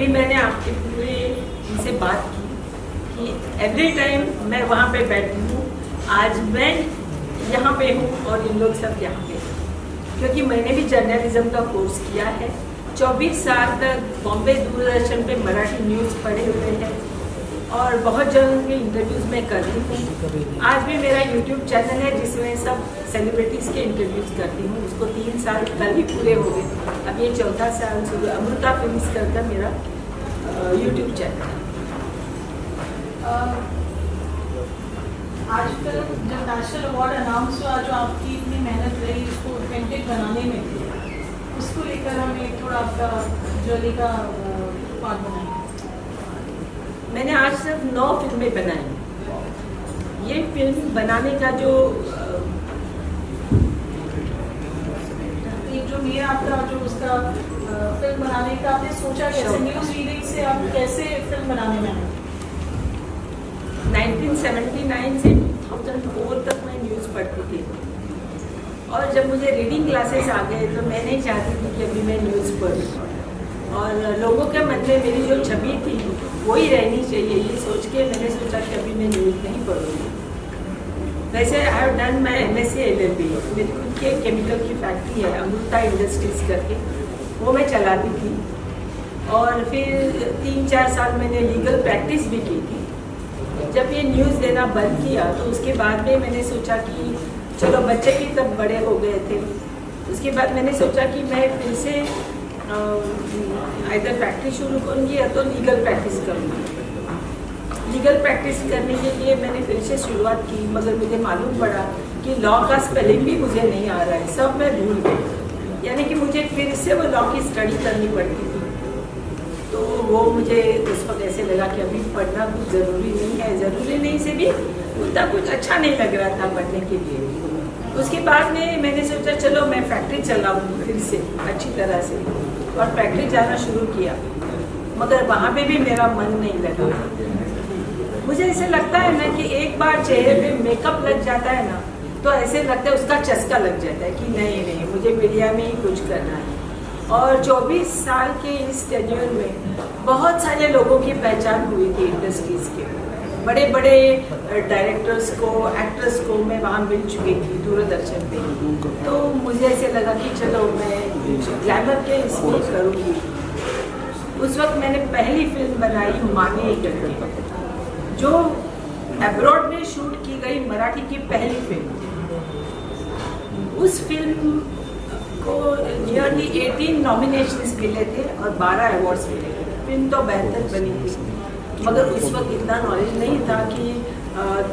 अभी मैंने आपके पूरे इनसे बात की कि एवरी टाइम मैं वहाँ पे बैठी हूँ, आज मैं यहाँ पे हूँ और इन लोग सब यहाँ पे हैं, क्योंकि मैंने भी जर्नलिज्म का कोर्स किया है। 24 साल तक बॉम्बे दूरदर्शन पे मराठी न्यूज़ पढ़े हुए हैं और बहुत जगह के इंटरव्यूज़ मैं करती हूँ। आज भी मेरा यूट्यूब चैनल है जिसमें सब सेलिब्रिटीज़ के इंटरव्यूज़ करती हूँ। उसको 3 साल कल ही पूरे हो गए, अब ये 4था साल शुरू। अमृता फिल्म्स करके मेरा यूट्यूब चैनल है। आज फिल्म जब नेशनल अवार्ड अनाउंस हुआ, जो आपकी इतनी मेहनत रही उसको ऑथेंटिक बनाने में, उसको लेकर हमें थोड़ा आपका जर्नी का पार्ट बनाएं। मैंने आज सिर्फ 9 फिल्में बनाई। ये फिल्म बनाने का जो मेन आपका जो उसका फिल्म बनाने का आपने सोचा कैसे, न्यूज़ रीडिंग से आप कैसे फिल्म बनाने में आए? 1979 से 2004 तक मैं न्यूज़ पढ़ती थी और जब मुझे रीडिंग क्लासेस आ गए तो मैं नहीं चाहती थी कि अभी मैं न्यूज़ पढ़ूँ और लोगों के मन में मेरी जो छवि थी वही रहनी चाहिए, ये सोच के मैंने सोचा कि अभी मैं न्यूज़ नहीं पढ़ूँगी। वैसे I have done my MSc LLB। मेरी खुद की एक केमिकल की फैक्ट्री है अमृता इंडस्ट्रीज़ करके, वो मैं चलाती थी और फिर 3-4 साल मैंने लीगल प्रैक्टिस भी की थी। जब ये न्यूज़ देना बंद किया तो उसके बाद में मैंने सोचा कि चलो, बच्चे भी तब बड़े हो गए थे। उसके बाद मैंने सोचा कि मैं फिर से इधर फैक्ट्री शुरू करूँगी या तो लीगल प्रैक्टिस करूँगी। लीगल प्रैक्टिस करने के लिए मैंने फिर से शुरुआत की, मगर मुझे मालूम पड़ा कि लॉ का स्पेलिंग भी मुझे नहीं आ रहा है, सब मैं भूल गई। यानी कि मुझे फिर से वो लॉ की स्टडी करनी पड़ती थी। तो वो मुझे उस वक्त ऐसे लगा कि अभी पढ़ना कुछ ज़रूरी नहीं है, ज़रूरी नहीं से भी उतना कुछ अच्छा नहीं लग रहा था पढ़ने के लिए। उसके बाद में मैंने सोचा चलो मैं फैक्ट्री चलाऊँगी फिर से अच्छी तरह से, और फैक्ट्री जाना शुरू किया, मगर वहाँ पे भी मेरा मन नहीं लगा। मुझे ऐसे लगता है ना कि एक बार चेहरे पे मेकअप लग जाता है ना तो ऐसे लगता है उसका चस्का लग जाता है कि नहीं मुझे मीडिया में ही कुछ करना है। और 24 साल के इस टेन्योर में बहुत सारे लोगों की पहचान हुई थी इंडस्ट्रीज़ के, बड़े बड़े डायरेक्टर्स को, एक्टर्स को मैं वहाँ मिल चुकी थी दूरदर्शन पे। तो मुझे ऐसे लगा कि चलो मैं ग्लैमर के इसमें करूँगी। उस वक्त मैंने पहली फिल्म बनाई माने करके, जो अब्रॉड में शूट की गई मराठी की पहली फिल्म। उस फिल्म को नियरली 18 नॉमिनेशंस मिले थे और 12 अवार्ड्स मिले थे। फिल्म तो बेहतर बनी थी, मगर उस वक्त इतना नॉलेज नहीं था कि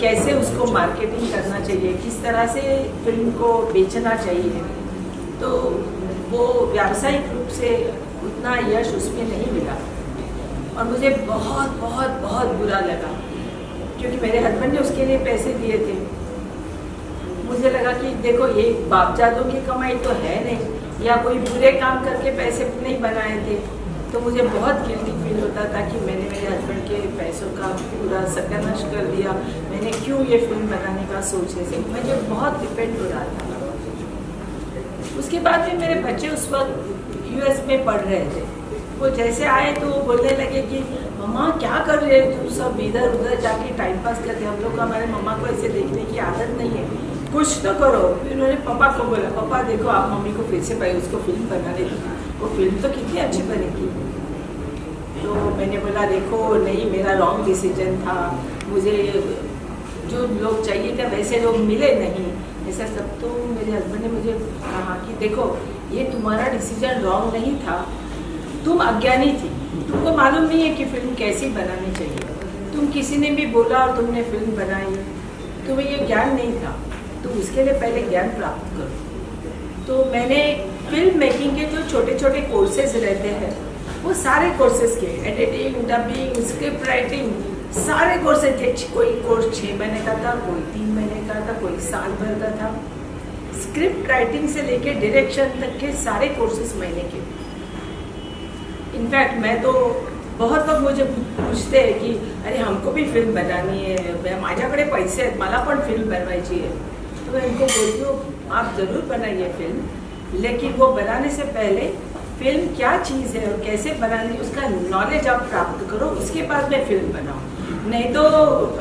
कैसे उसको मार्केटिंग करना चाहिए, किस तरह से फिल्म को बेचना चाहिए। तो वो व्यावसायिक रूप से उतना यश उसमें नहीं मिला और मुझे बहुत बहुत बहुत बुरा लगा, क्योंकि मेरे हस्बैंड ने उसके लिए पैसे दिए थे। मुझे लगा कि देखो, ये बापजादों की कमाई तो है नहीं, या कोई बुरे काम करके पैसे नहीं बनाए थे। तो मुझे बहुत गिल्टी फील होता था कि मैंने मेरे हस्बैंड के पैसों का पूरा सत्यानाश कर दिया। मैंने क्यों ये फिल्म बनाने का सोचे से मुझे बहुत डिपेंड हो रहा था। उसके बाद में मेरे बच्चे उस वक्त US में पढ़ रहे थे। वो जैसे आए तो वो बोलने लगे कि मम्मा क्या कर रहे हो तुम, सब इधर उधर जाके टाइम पास करते। हम लोग को, हमारे मम्मा को ऐसे देखने की आदत नहीं है, कुछ तो करो। फिर उन्होंने पापा को बोला, पापा देखो आप मम्मी को फिर से भाई उसको फिल्म बनाने दी, वो फिल्म तो कितनी अच्छी बनेगी। तो मैंने बोला देखो नहीं, मेरा रॉन्ग डिसीजन था, मुझे जो लोग चाहिए थे वैसे लोग मिले नहीं, ऐसा सब। तो मेरे हस्बैंड ने मुझे कहा कि देखो, ये तुम्हारा डिसीजन रॉन्ग नहीं था, तुम अज्ञानी थी, तुमको मालूम नहीं है कि फिल्म कैसी बनानी चाहिए। तुम किसी ने भी बोला और तुमने फिल्म बनाई, तुम्हें ये ज्ञान नहीं था, तो उसके लिए पहले ज्ञान प्राप्त करो। तो मैंने फिल्म मेकिंग के जो छोटे छोटे कोर्सेज रहते हैं, वो सारे कोर्सेज के, एडिटिंग, डबिंग, स्क्रिप्ट राइटिंग, सारे कोर्सेज थे। कोई कोर्स 6 महीने का था, कोई 3 महीने का था, कोई साल भर का था। स्क्रिप्ट राइटिंग से लेके डायरेक्शन तक के सारे कोर्सेज महीने के। इनफैक्ट मैं तो बहुत लोग मुझे पूछते हैं कि अरे हमको भी फिल्म बनानी है, माझ्याकडे पैसे आहेत, मला पण फिल्म बनवायची है। तो मैं इनको बोलती हूँ आप ज़रूर बनाइए फिल्म, लेकिन वो बनाने से पहले फिल्म क्या चीज़ है और कैसे बनानी है उसका नॉलेज आप प्राप्त करो, उसके बाद में फिल्म बनाओ। नहीं तो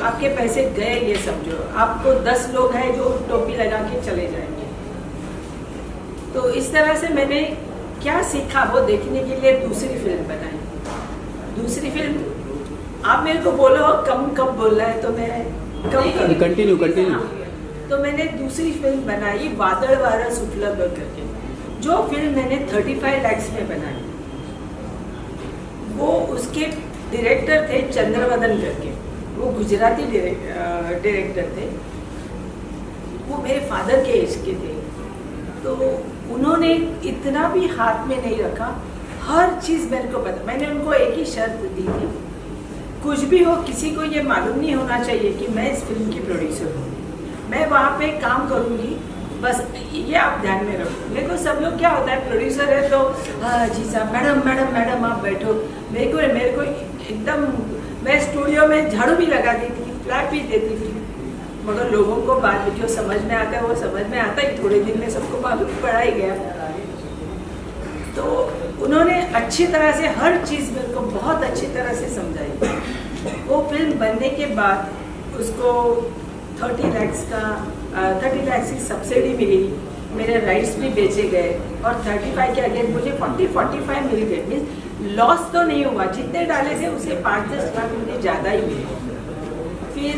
आपके पैसे गए ये समझो। आपको 10 लोग हैं जो टोपी लगा के चले जाएंगे। तो इस तरह से मैंने क्या सीखा वो देखने के लिए दूसरी फिल्म बनाई। दूसरी फिल्म आप मेरे को बोलो कम कब बोलना है तो मैं कम करूँ। कंटिन्यू। तो मैंने दूसरी फिल्म बनाई वादळ वारा सुटलं बघ करके, जो फिल्म मैंने 35 lakhs में बनाई। वो उसके डायरेक्टर थे चंद्रवदन करके, वो गुजराती डायरेक्टर थे। वो मेरे फादर के एज के थे। तो उन्होंने इतना भी हाथ में नहीं रखा, हर चीज़ मेरे को पता। मैंने उनको एक ही शर्त दी थी, कुछ भी हो किसी को ये मालूम नहीं होना चाहिए कि मैं इस फिल्म की प्रोड्यूसर हूँ। मैं वहाँ पे काम करूँगी, बस ये आप ध्यान में रखो। देखो सब लोग क्या होता है, प्रोड्यूसर है तो हाँ जी साहब, मैडम आप बैठो। मेरे को एकदम, मैं स्टूडियो में झाड़ू भी लगा देती थी, फ्लैट भी देती थी, मगर लोगों को बाद में जो समझ में आता है वो समझ में आता ही, थोड़े दिन में सबको मालूम पड़ा ही गया। तो उन्होंने अच्छी तरह से हर चीज़ मेरे को बहुत अच्छी तरह से समझाई। वो फिल्म बनने के बाद उसको 30 lakhs की सब्सिडी मिली, मेरे राइट्स भी बेचे गए और 35 के अगेंस्ट मुझे 40-45 मिल गए। मीन्स लॉस तो नहीं हुआ, जितने डाले थे उसे 5-10 लाख मुझे ज़्यादा ही मिले। फिर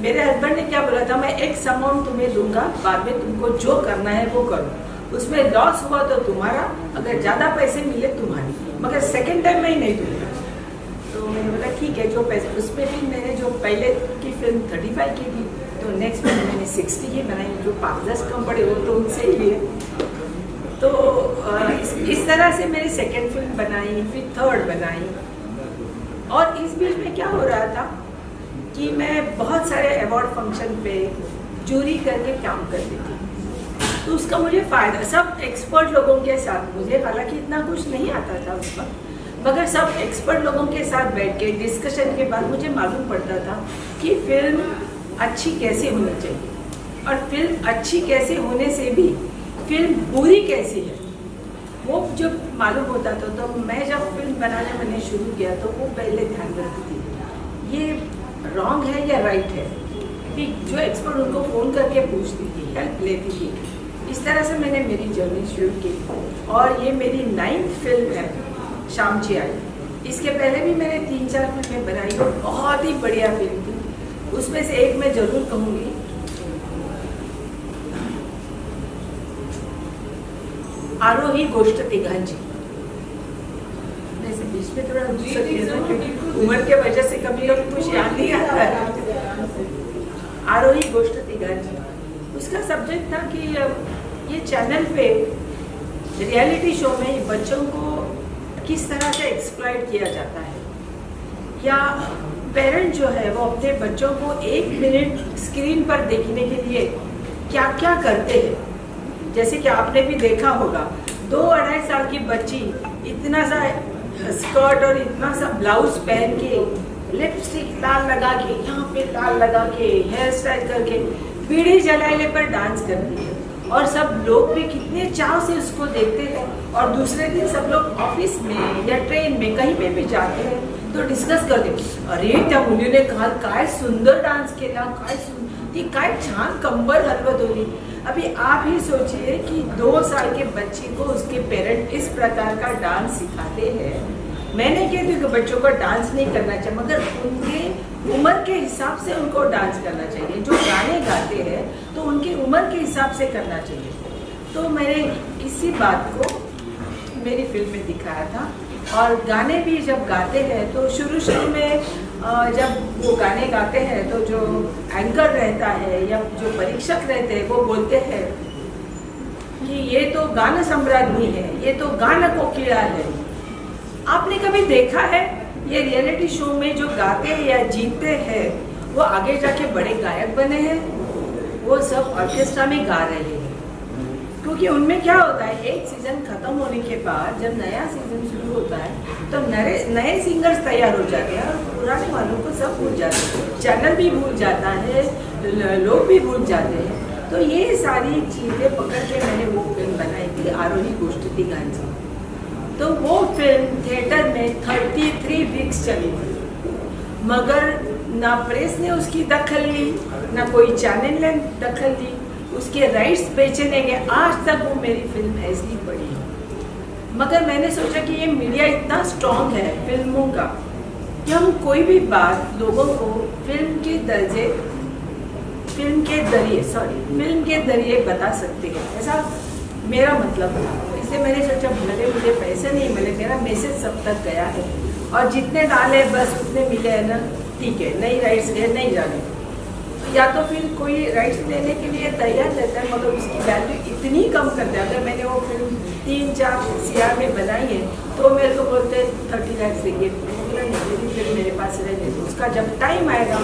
मेरे हस्बैंड ने क्या बोला था, मैं एक्स अमाउंट तुम्हें दूंगा, बाद में तुमको जो करना है वो करो। उसमें लॉस हुआ तो तुम्हारा, अगर ज़्यादा पैसे मिले तुम्हारी, मगर सेकेंड टाइम मैं ही नहीं दूंगा। तो मैंने बोला ठीक है, जो पैसे। उसमें भी मैंने जो पहले की फिल्म 35 की थी, तो नेक्स्ट फिल्म मैंने 60 की बनाई, जो 5-10 कम पड़े वो तो उनसे ही लिए। तो इस तरह से मेरी सेकेंड फिल्म बनाई, फिर थर्ड बनाई। और इस बीच में क्या हो रहा था कि मैं बहुत सारे अवार्ड फंक्शन पे जूरी करके काम करती थी। तो उसका मुझे फ़ायदा, सब एक्सपर्ट लोगों के साथ, मुझे हालांकि इतना कुछ नहीं आता था उस वक्त, मगर सब एक्सपर्ट लोगों के साथ बैठ के डिस्कशन के बाद मुझे मालूम पड़ता था कि फिल्म अच्छी कैसे होनी चाहिए, और फिल्म अच्छी कैसे होने से भी फिल्म बुरी कैसी है वो जब मालूम होता था। तो मैं जब फिल्म बनाने मैंने शुरू किया तो वो पहले ध्यान रखती थी ये रॉन्ग है या राइट है, कि जो एक्सपर्ट उनको फ़ोन करके पूछती थी, हेल्प लेती थी। इस तरह से मैंने मेरी जर्नी शुरू की और ये मेरी 9th फिल्म है, शामची आई। इसके पहले भी मैंने 3-4 फिल्में बनाई और बहुत ही बढ़िया फिल्म थी। उसमें से एक मैं जरूर कहूँगी, आरोही गोष्ट तिघांची। बीच में थोड़ा उम्र के वजह से कभी कुछ याद नहीं आता है। आरोही गोष्ट तिघांची, उसका सब्जेक्ट था कि ये चैनल पे रियलिटी शो में बच्चों को किस तरह से एक्सप्लॉइट किया जाता है, या पेरेंट जो है वो अपने बच्चों को 1 मिनट स्क्रीन पर देखने के लिए क्या क्या करते हैं। जैसे कि आपने भी देखा होगा 2-2.5 साल की बच्ची इतना सा स्कर्ट और इतना सा ब्लाउज पहन के, लिपस्टिक लाल लगा के, यहाँ पे लाल लगा के, हेयर स्टाइल करके बीड़ी जलाने पर डांस करती है, और सब लोग भी कितने चाव से उसको देखते हैं। और दूसरे दिन सब लोग ऑफिस में या ट्रेन में कहीं पे भी जाते हैं तो डिस्कस करते, अरे त्या मुलीने काल काय सुंदर डान्स केला, ती काय छान कंबर हलवत होती। अभी आप ही सोचिए कि 2 साल के बच्चे को उसके पेरेंट इस प्रकार का डांस सिखाते हैं। मैं नहीं कहती कि बच्चों को डांस नहीं करना चाहिए, मगर उनके उम्र के हिसाब से उनको डांस करना चाहिए। जो गाने गाते हैं तो उनकी उम्र के हिसाब से करना चाहिए। तो मैंने इसी बात को मेरी फिल्म में दिखाया था। और गाने भी जब गाते हैं तो शुरू में जब वो गाने गाते हैं तो जो एंकर रहता है या जो परीक्षक रहते हैं वो बोलते हैं कि ये तो गाना सम्राट नहीं है, ये तो गाना कोकिला है। आपने कभी देखा है ये रियलिटी शो में जो गाते हैं या जीतते हैं वो आगे जाके बड़े गायक बने हैं? वो सब ऑर्केस्ट्रा में गा रहे हैं। क्योंकि उनमें क्या होता है, एक सीजन खत्म होने के बाद जब नया सीजन शुरू होता है तो नए सिंगर्स तैयार हो जाते हैं और पुराने वालों को सब भूल जाते हैं, चैनल भी भूल जाता है, लोग भी भूल जाते हैं। तो तो ये सारी चीज़ें पकड़ के मैंने वो फिल्म बनाई थी, आरोही गोष्ठी गांधी। तो वो फिल्म थिएटर में 33 वीक्स चली थी, मगर ना प्रेस ने उसकी दखल ली, ना कोई चैनल ने दखल ली, उसके राइट्स बेचने गए, आज तक वो मेरी फिल्म ऐसी ही पड़ी है। मगर मैंने सोचा कि ये मीडिया इतना स्ट्रॉन्ग है फिल्मों का कि हम कोई भी बात लोगों को फिल्म के जरिए बता सकते हैं, ऐसा मेरा मतलब था। इसलिए मैंने सोचा भले मुझे पैसे नहीं मिले, मेरा मैसेज सब तक गया है और जितने डाले बस उतने मिले हैं ना, ठीक है, नहीं राइट्स गए नहीं जाने। या तो फिर कोई राइट्स देने के लिए तैयार रहता है, मगर उसकी वैल्यू इतनी कम करते हैं। अगर मैंने वो फिल्म 3-4 CR में बनाई है तो मेरे को बोलते हैं 30 लाख देंगे, मेरी फिल्म मेरे पास रहने दो, उसका जब टाइम आएगा,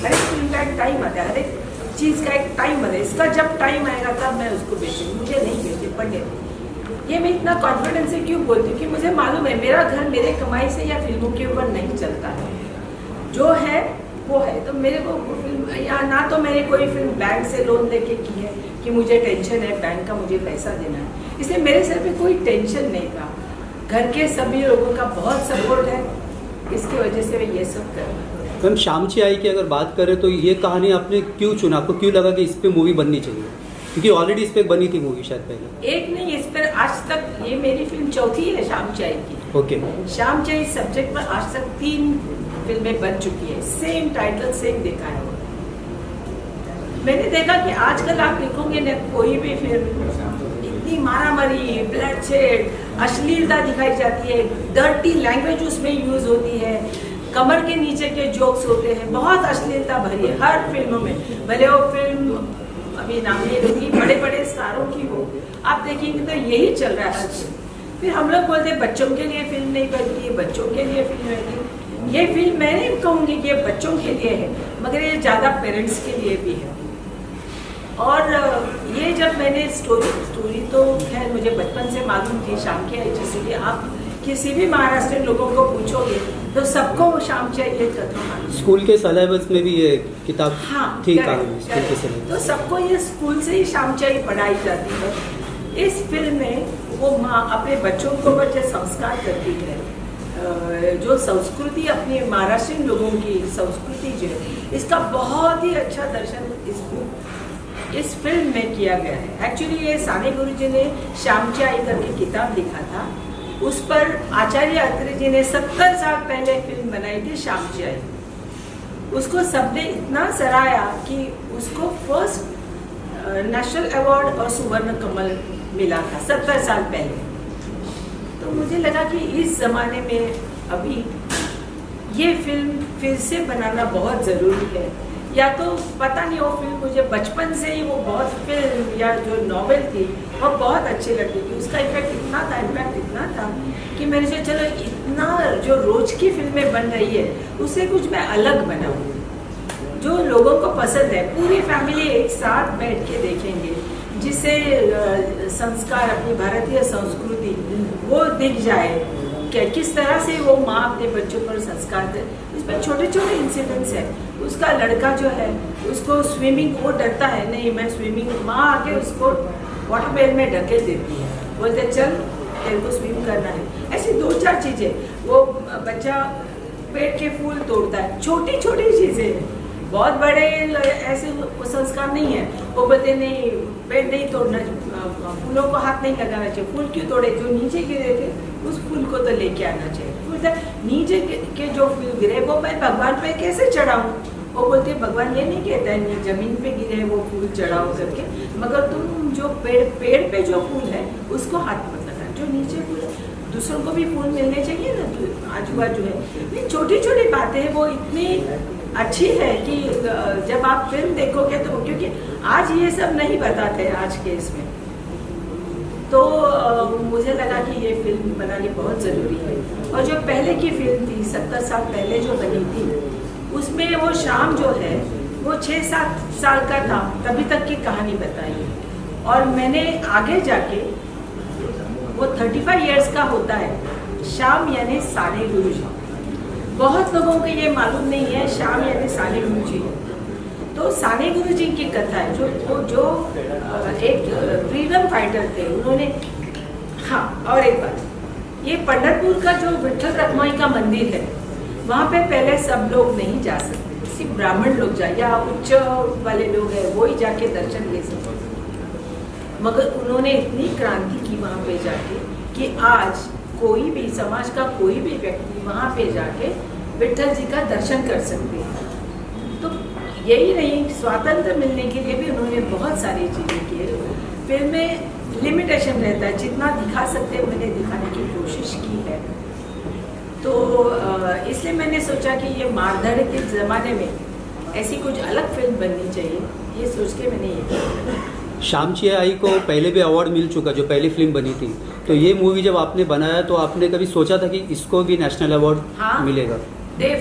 हर एक फिल्म का एक टाइम आता है, हर एक चीज़ का एक टाइम आता है, इसका जब टाइम आएगा तब मैं उसको बेचूँगी, मुझे नहीं बेचे पढ़ने। ये मैं इतना कॉन्फिडेंस से क्यों बोलती हूँ कि मुझे मालूम है मेरा घर मेरे कमाई से या फिल्मों के ऊपर नहीं चलता है, जो है वो है। तो मेरे को फिल्म या ना तो मैंने कोई फिल्म बैंक से लोन लेके की है कि मुझे टेंशन है बैंक का मुझे पैसा देना है, इसलिए मेरे सर पे कोई टेंशन नहीं था। घर के सभी लोगों का बहुत सपोर्ट है, इसकी वजह से मैं ये सब कर रही हूँ। मैम शामची आई की अगर बात करें तो ये कहानी आपने क्यों चुना, आपको क्यों लगा कि इस पर मूवी बननी चाहिए? क्योंकि ऑलरेडी इस पर बनी थी मूवी शायद पहले। एक नहीं, इस पर आज तक ये मेरी फिल्म चौथी है शामची आई की। ओके। शामची आई सब्जेक्ट पर आज तक 3 फिल्में बन चुकी है, सेम टाइटल सेम देखा है। मैंने देखा कि आजकल आप देखोगे ना कोई भी फिल्म इतनी मारामारी, ब्लडशेड, अश्लीलता दिखाई जाती है, डर्टी लैंग्वेज उसमें यूज होती है, कमर के नीचे के जोक्स होते हैं, बहुत अश्लीलता भरी है हर फिल्मों में। भले वो फिल्म अभी नाम नहीं लूंगी, बड़े बड़े स्टारों की हो, आप देखेंगे तो यही चल रहा है। फिर हम लोग बोलते हैं बच्चों के लिए फिल्म नहीं बनती है, बच्चों के लिए फिल्म बनती। ये फिल्म मैं नहीं कहूँगी कि ये बच्चों के लिए है, मगर ये ज़्यादा पेरेंट्स के लिए भी है। और ये जब मैंने स्टोरी तो खैर मुझे बचपन से मालूम थी शामची आई, जैसे कि आप किसी भी महाराष्ट्र लोगों को पूछोगे तो सबको शामची आई ये कथा मालूम। स्कूल के सिलेबस में भी ये किताब थी कहानी स्कूल के सिलेबस, तो सबको ये स्कूल से ही शामची आई पढ़ाई जाती है। इस फिल्म में वो माँ अपने बच्चों को बच्चे संस्कार करती है, जो संस्कृति अपनी महाराष्ट्र लोगों की संस्कृति जो है इसका बहुत ही अच्छा दर्शन इस फिल्म में किया गया है। एक्चुअली ये साने गुरुजी ने शामची आई करके किताब लिखा था, उस पर आचार्य अत्रे जी ने 70 साल पहले फिल्म बनाई थी शामची आई। उसको सबने इतना सराहा कि उसको फर्स्ट नेशनल अवार्ड और सुवर्ण कमल मिला था 70 साल पहले। तो मुझे लगा कि इस जमाने में अभी ये फिल्म फिर से बनाना बहुत ज़रूरी है। या तो पता नहीं वो फिल्म मुझे बचपन से ही वो बहुत फिल्म या जो नॉवेल थी वो बहुत अच्छी लगती थी, उसका इम्पैक्ट इतना था कि मैंने सोचा चलो इतना जो रोज की फिल्में बन रही है उससे कुछ मैं अलग बनाऊँ जो लोगों को पसंद है, पूरी फैमिली एक साथ बैठ के देखेंगे, जिससे संस्कार अपनी भारतीय संस्कृति वो दिख जाए कि किस तरह से वो माँ अपने बच्चों पर संस्कार दे। इसमें छोटे छोटे इंसिडेंट्स है। उसका लड़का जो है उसको स्विमिंग, वो डरता है, नहीं मैं स्विमिंग, माँ आके उसको वाटर बेल में ढकेल देती है, बोलते चल तेरे को स्विम करना है। ऐसी 2-4 चीज़ें, वो बच्चा पेड़ के फूल तोड़ता है, छोटी छोटी चीज़ें, बहुत बड़े ऐसे संस्कार नहीं है। वो बोलते नहीं पेड़ नहीं तोड़ना, फूलों को हाथ नहीं लगाना चाहिए, फूल क्यों तोड़े, जो नीचे गिरे थे उस फूल को तो लेके आना चाहिए। नीचे के जो फूल गिरे वो मैं भगवान पे कैसे चढ़ाऊँ? वो बोलते भगवान ये नहीं कहता है जमीन पे गिरे वो फूल चढ़ाओ करके, मगर तुम जो पेड़ पे जो फूल है उसको हाथ मत लगाना, जो नीचे फूल है दूसरों को भी फूल मिलने चाहिए ना, तो आजू बाजू है। ये छोटी छोटी बातें हैं, वो इतनी अच्छी है कि जब आप फिल्म देखोगे तो, क्योंकि आज ये सब नहीं बताते आज के इसमें, तो मुझे लगा कि ये फिल्म बनानी बहुत ज़रूरी है। और जो पहले की फिल्म थी 70 साल पहले जो बनी थी, उसमें वो शाम जो है वो 6-7 साल का था, तभी तक की कहानी बताई है। और मैंने आगे जाके वो 35 इयर्स का होता है, शाम यानी साने गुरुजी। बहुत लोगों को ये मालूम नहीं है शाम यानी साने गुरुजी। तो साने गुरुजी की कथा है, जो एक फ्रीडम फाइटर थे, उन्होंने। हाँ, और एक बात, ये पंढरपुर का जो विठल रखमाई का मंदिर है, वहाँ पे पहले सब लोग नहीं जा सकते, सिर्फ ब्राह्मण लोग जाए या उच्च वाले लोग हैं वो ही जाके दर्शन ले सकते। मगर उन्होंने इतनी क्रांति की वहाँ पे जाके कि आज कोई भी समाज का कोई भी व्यक्ति वहाँ पे जाके विठल जी का दर्शन कर सकते हैं। तो यही नहीं, स्वातंत्र मिलने के लिए भी उन्होंने बहुत सारी चीज़ें की है। फिल्म में लिमिटेशन रहता है, जितना दिखा सकते हैं मैंने दिखाने की कोशिश की है। तो इसलिए मैंने सोचा कि ये मारधाड़ के ज़माने में ऐसी कुछ अलग फिल्म बननी चाहिए, ये सोच के मैंने ये किया। शामची आई को पहले भी अवार्ड मिल चुका, जो पहली फिल्म बनी थी। तो ये मूवी जब आपने बनाया तो आपने कभी सोचा था कि इसको भी नेशनल अवार्ड मिलेगा?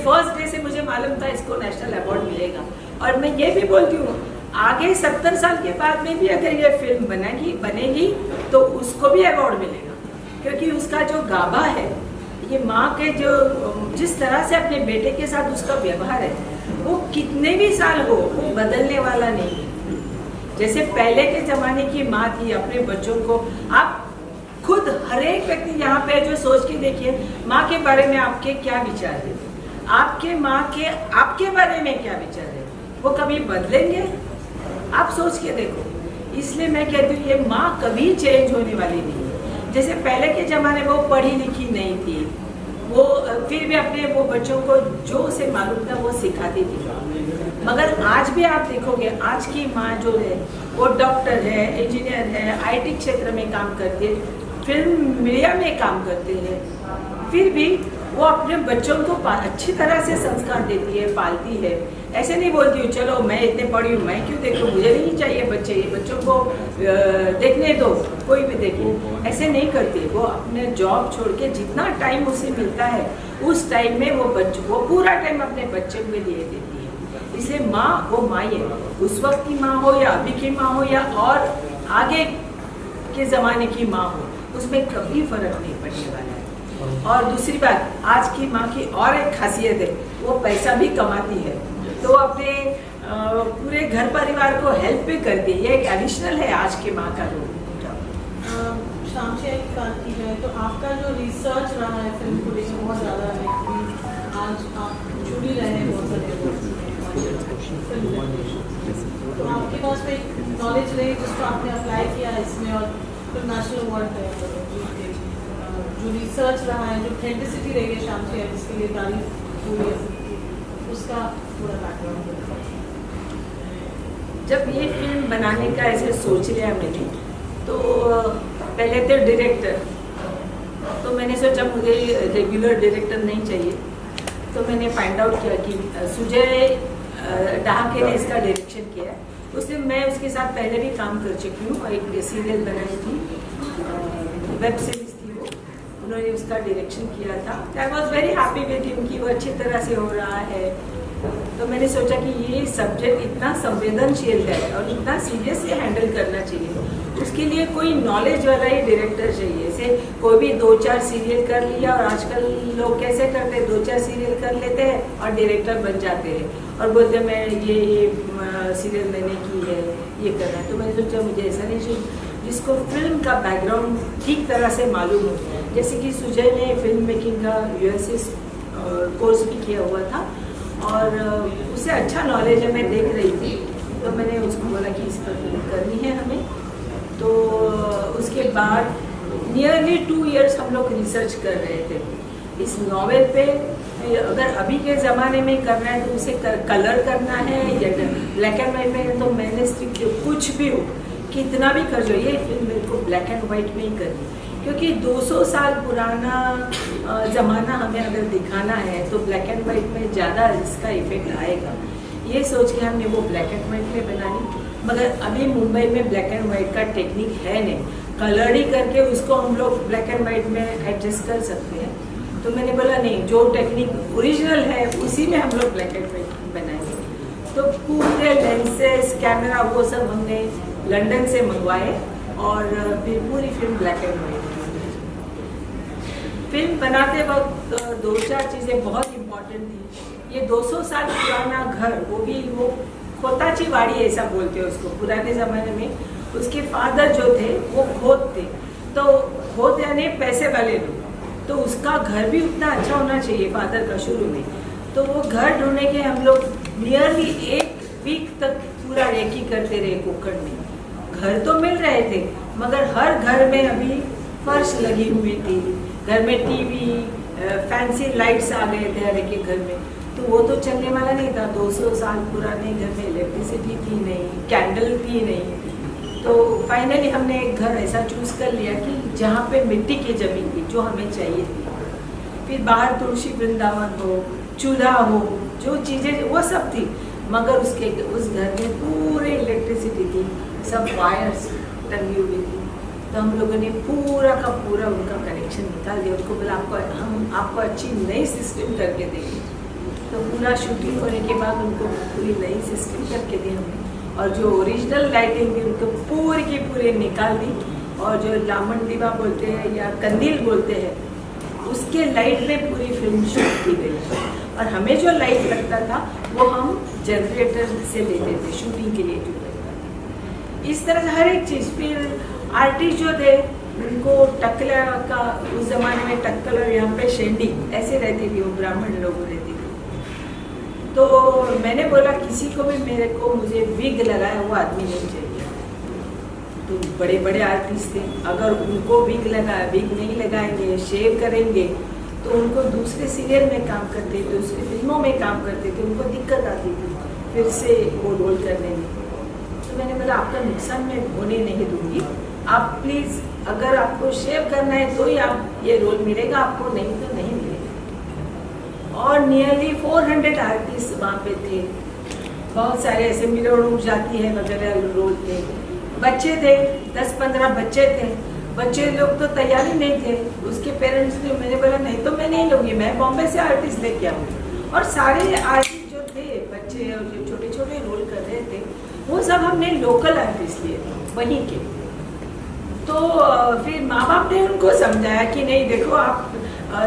फर्स्ट डे से मुझे मालूम था इसको नेशनल अवार्ड मिलेगा। और मैं ये भी बोलती हूँ, आगे 70 साल के बाद में भी अगर ये फिल्म बनेगी तो उसको भी अवार्ड मिलेगा, क्योंकि उसका जो गाभा है, ये माँ के जो जिस तरह से अपने बेटे के साथ उसका व्यवहार है, वो कितने भी साल हो वो बदलने वाला नहीं है। जैसे पहले के ज़माने की माँ थी, अपने बच्चों को, आप खुद हर एक व्यक्ति यहाँ पे जो सोच के देखिए, माँ के बारे में आपके क्या विचार है, आपके माँ के आपके बारे में क्या विचार है, वो कभी बदलेंगे? आप सोच के देखो। इसलिए मैं कहती हूँ ये माँ कभी चेंज होने वाली नहीं है। जैसे पहले के ज़माने में वो पढ़ी लिखी नहीं थी, वो फिर भी अपने वो बच्चों को जो उसे मालूम था वो सिखाती थी। मगर आज भी आप देखोगे, आज की माँ जो है वो डॉक्टर है, इंजीनियर है, आईटी क्षेत्र में काम करती है, फिल्म मीडिया में काम करते हैं, फिर भी वो अपने बच्चों को अच्छी तरह से संस्कार देती है, पालती है। ऐसे नहीं बोलती हूँ चलो मैं इतने पढ़ी हूँ, मैं क्यों देखूँ, मुझे नहीं चाहिए बच्चे, ये बच्चों को देखने दो, कोई भी देखे, ऐसे नहीं करती। वो अपने जॉब छोड़ के जितना टाइम उसे मिलता है उस टाइम में वो पूरा टाइम अपने बच्चे के लिए देती है। इसलिए माँ वो माँ ही है, उस वक्त की माँ हो या अभी की माँ हो या और आगे के ज़माने की माँ हो, उसमें कभी फर्क नहीं पड़ने वाला है। और दूसरी बात, आज की माँ की और एक खासियत है, वो पैसा भी कमाती है, तो अपने पूरे घर परिवार को हेल्प भी करती है। ये एक एडिशनल है आज की माँ का रोल। शामची आई की बात की जाए तो आपका जो रिसर्च रहा है फिल्म को लेकर बहुत ज़्यादा है, आज आप जुड़ी रहे हैं बहुत सारे तो आपके पास में नॉलेज रही जिसको आपने अप्लाई किया इसमें और फिर नेशनल अवार्ड है, जो रिसर्च रहा है, जो ऑथेंटिसिटी रही है शामची आई जिसके लिए तारीफ हुई है, उसका पूरा बैकग्राउंड। जब ये फिल्म बनाने का ऐसे सोच लिया मैंने, तो पहले तो डायरेक्टर, तो मैंने सोचा मुझे रेगुलर डायरेक्टर नहीं चाहिए, तो मैंने फाइंड आउट किया कि सुजय डहाके ने इसका डायरेक्शन किया। उससे मैं उसके साथ पहले भी काम कर चुकी हूँ, एक सीरियल बनाई थी, वेब सीरीज थी वो, उन्होंने उसका डायरेक्शन किया था। I was very happy with him कि वो अच्छी तरह से हो रहा है। तो मैंने सोचा कि ये सब्जेक्ट इतना संवेदनशील है और इतना सीरियसली हैंडल करना चाहिए, उसके लिए कोई नॉलेज वाला ही डायरेक्टर चाहिए। जैसे कोई भी 2-4 सीरियल कर लिया, और आजकल लोग कैसे करते हैं, 2-4 सीरियल कर लेते हैं और डायरेक्टर बन जाते हैं और बोलते हैं मैं ये सीरियल मैंने की है, ये करना है। तो मैंने सोचा मुझे ऐसा नहीं चाहिए, जिसको फिल्म का बैकग्राउंड ठीक तरह से मालूम हो। जैसे कि सुजय ने फिल्म मेकिंग का यूएसए कोर्स भी किया हुआ था और उसे अच्छा नॉलेज है, मैं देख रही थी, तो मैंने उसको बोला कि इस पर फिल्म करनी है हमें। तो उसके बाद नियरली 2 इयर्स हम लोग रिसर्च कर रहे थे इस नॉवेल पे। अगर अभी के ज़माने में करना है तो उसे कलर करना है या ब्लैक एंड वाइट में, तो मैंने कुछ भी हो, कितना भी कर जो, ये फिल्म मेरे को ब्लैक एंड वाइट में ही करनी, क्योंकि 200 साल पुराना ज़माना हमें अगर दिखाना है तो ब्लैक एंड वाइट में ज़्यादा इसका इफेक्ट आएगा। ये सोच के हमने वो ब्लैक एंड वाइट में बना ली। मगर अभी मुंबई में ब्लैक एंड वाइट का टेक्निक है नहीं, कलर ही करके उसको हम लोग ब्लैक एंड वाइट में एडजस्ट कर सकते हैं। तो मैंने बोला नहीं, जो टेक्निक ओरिजिनल है उसी में हम लोग ब्लैक एंड वाइट बनाएंगे। तो पूरे लेंसेज, कैमरा, वो सब हमने लंदन से मंगवाए और फिर पूरी film black and white. Film बनाते वक्त 2-4 चीज़ें बहुत इम्पोर्टेंट थी। ये 200 साल पुराना घर, वो भी वो खोताची वाड़ी ऐसा बोलते हैं उसको। पुराने ज़माने में उसके फादर जो थे वो खोत थे, तो खोत यानी पैसे वाले लोग, तो उसका घर भी उतना अच्छा होना चाहिए फादर का शुरू में। तो वो घर ढूंढने के हम लोग नियरली 1 वीक तक पूरा रेकी करते रहे कोकण में। घर तो मिल रहे थे मगर हर घर में अभी फर्श लगी हुई थी, घर में टीवी, फैंसी लाइट्स आ गए थे हर एक घर में, तो वो तो चलने वाला नहीं था। 200 साल पुराने घर में इलेक्ट्रिसिटी थी नहीं, कैंडल थी नहीं। तो फाइनली हमने एक घर ऐसा चूज़ कर लिया कि जहाँ पे मिट्टी की ज़मीन थी जो हमें चाहिए थी। फिर बाहर तुलसी वृंदावन हो, चूल्हा हो, जो चीज़ें वो सब थी, मगर उस घर में पूरे इलेक्ट्रिसिटी थी, सब वायर्स टंगी हुई थी। तो हम लोगों ने पूरा का पूरा उनका कनेक्शन निकाल दिया। उनको बोला हम आपको अच्छी नई सिस्टम करके देंगे। तो पूरा शूटिंग होने के बाद उनको पूरी नई सिस्टम करके दी हमने, और जो ओरिजिनल लाइटिंग थी उनको पूरी की पूरी निकाल दी, और जो लामन दीवा बोलते हैं या कंदील बोलते हैं उसके लाइट में पूरी फिल्म शूट की गई। और हमें जो लाइट लगता था वो हम जनरेटर से लेते थे शूटिंग के लिए जो लगता था। इस तरह से हर एक चीज़। फिर आर्टिस्ट जो थे उनको टकला का, उस ज़माने में टक्कल और यहाँ पे शेंडी ऐसे रहती थी, वो ब्राह्मण लोग रहती थी। तो मैंने बोला किसी को भी मुझे विग लगाया हुआ आदमी नहीं चाहिए। तो बड़े बड़े आर्टिस्ट थे, अगर उनको विग नहीं लगाएंगे, शेव करेंगे तो उनको दूसरे सीरियल में काम करते थे, दूसरी फिल्मों में काम करते थे, उनको दिक्कत आती थी फिर से वो रोल करने में। तो मैंने बोला आपका नुकसान मैं होने नहीं दूंगी, आप प्लीज़ अगर आपको शेव करना है तो ही आप ये रोल मिलेगा, आपको नहीं तो नहीं मिलेगा। और नियरली 400 आर्टिस्ट वहाँ पे थे, बहुत सारे ऐसे मिलोड़ जाती है वगैरह रोल थे। बच्चे थे, 10-15 बच्चे थे। बच्चे लोग तो तैयार ही नहीं थे। उसके पेरेंट्स ने, मैंने बोला नहीं तो मैं नहीं लूँगी, मैं बॉम्बे से आर्टिस्ट लेके आऊँगी। और सारे आर्टिस्ट जो थे बच्चे और जो छोटे छोटे रोल कर रहे थे वो सब हमने लोकल आर्टिस्ट लिए थे वहीं के। तो फिर माँ बाप ने उनको समझाया कि नहीं देखो आप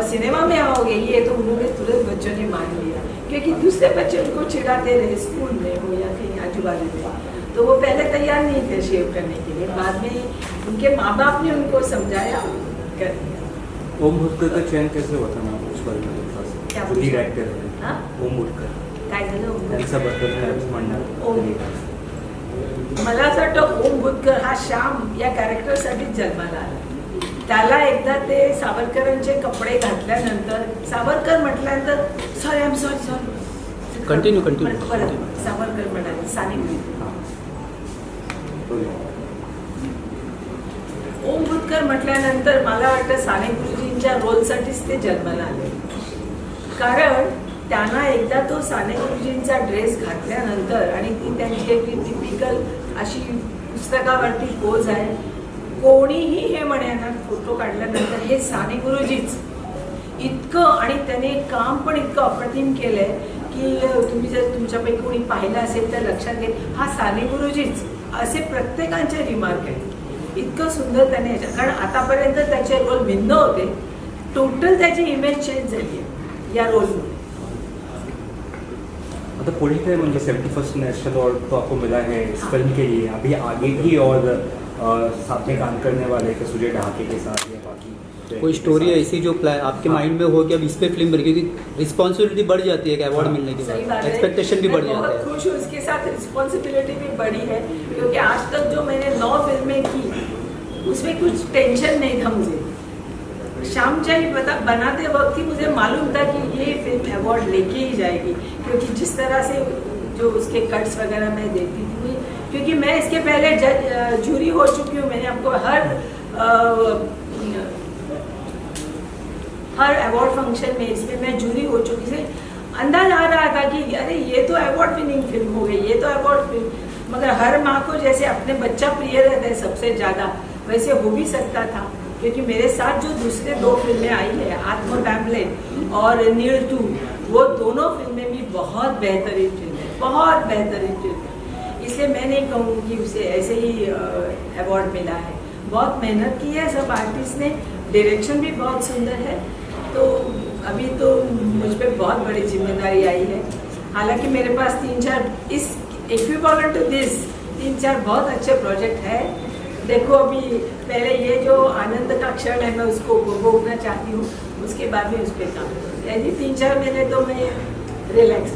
सिनेमा में आओगे, ये तो उन्होंने तुरंत बच्चों ने मान लिया, क्योंकि दूसरे बच्चे उनको चिढ़ाते रहे स्कूल में हो या कहीं आजू बाजू में। तो वो पहले तैयार नहीं थे शेव करने के लिए, बाद में उनके माँ बाप ने उनको समझाया, कर दिया। ओम भूतकर का चयन कैसे हुआ था ना उस बारे में? क्या लीड बोलते एक्टर है हाँ? ओम भूतकर काय झालं ओम त्यांचा बद्दल म्हणणार ओम. मला असं वाटतं ओम भूतकर हा श्याम या कॅरेक्टरसाठीच जन्माला आला. त्याला एकदा ते सावरकरांचे कपडे घातल्यानंतर, सावरकर म्हटल्यानंतर sorry I am sorry continue परत सावरकर म्हणाले साने. ओम भूतकर म्हटल्यानंतर मला वाटतं साने गुरुजींच्या रोलसाठीच ते जन्माला आले. कारण त्यांना एकदा तो साने गुरुजींचा ड्रेस घातल्यानंतर, आणि ती त्यांची एक टिपिकल अशी पुस्तकावरती पोज आहे, कोणीही हे म्हणणार फोटो काढल्यानंतर हे साने गुरुजीच इतकं, आणि त्याने काम पण इतकं अप्रतिम केलंय की तुम्ही जर तुमच्यापैकी कोणी पाहिलं असेल तर लक्षात घे हा साने गुरुजीच, असे प्रत्येकांचे रिमार्क आहेत. इतकं सुंदर त्याने ह्याच्या, कारण आतापर्यंत त्याचे रोल भिन्न होते, टोटल त्याची इमेज चेंज झाली आहे या रोलमुळे. मतलब पुलिस है मुझे 71st नेशनल अवार्ड तो आपको मिला है इस फिल्म के लिए. अभी आगे भी और साथ में काम करने वाले के सुजय ढाके के साथ या बाकी कोई स्टोरी ऐसी जो आपके माइंड में हो कि अब इस पे फिल्म बनी, क्योंकि रिस्पॉन्सिबिलिटी बढ़ जाती है कि अवार्ड मिलने के सही बाद बात है. एक्सपेक्टेशन भी बढ़ मैं जाता है. बहुत खुश हूँ, उसके साथ रिस्पॉन्सिबिलिटी भी बढ़ी है, क्योंकि आज तक जो मैंने 9 फिल्में की उसमें कुछ टेंशन नहीं था मुझे. शामचाई बनाते वक्त ही मुझे मालूम था कि ये फिल्म अवार्ड लेके ही जाएगी, क्योंकि जिस तरह से जो उसके कट्स वगैरह मैं देखती थी, क्योंकि मैं इसके पहले जूरी हो चुकी हूँ. मैंने आपको हर अवार्ड फंक्शन में इसमें मैं जूरी हो चुकी थी. अंदाज आ रहा था कि अरे ये तो अवार्ड विनिंग फिल्म हो गई, ये तो अवार्ड फिल्म. मगर हर माँ को जैसे अपने बच्चा प्रिय रहता है सबसे ज़्यादा, वैसे हो भी सकता था, क्योंकि मेरे साथ जो दूसरे 2 फिल्में आई है, आत्मा पैम्पलेट और नील 2, वो दोनों फिल्में भी बहुत बेहतरीन फिल्म है, बहुत बेहतरीन फिल्म है. इसलिए मैं नहीं कहूँगी कि उसे ऐसे ही अवार्ड मिला है. बहुत मेहनत की है सब आर्टिस्ट ने, डायरेक्शन भी बहुत सुंदर है. तो अभी तो मुझ पर बहुत बड़ी जिम्मेदारी आई है. हालांकि मेरे पास 3-4 इक्विवेलेंट टू दिस 3-4 बहुत अच्छे प्रोजेक्ट है। देखो अभी पहले ये जो आनंद का क्षण है मैं उसको भोगना चाहती हूँ, उसके बाद में उस पर काम करूँ। यानी 3-4 महीने तो मैं रिलैक्स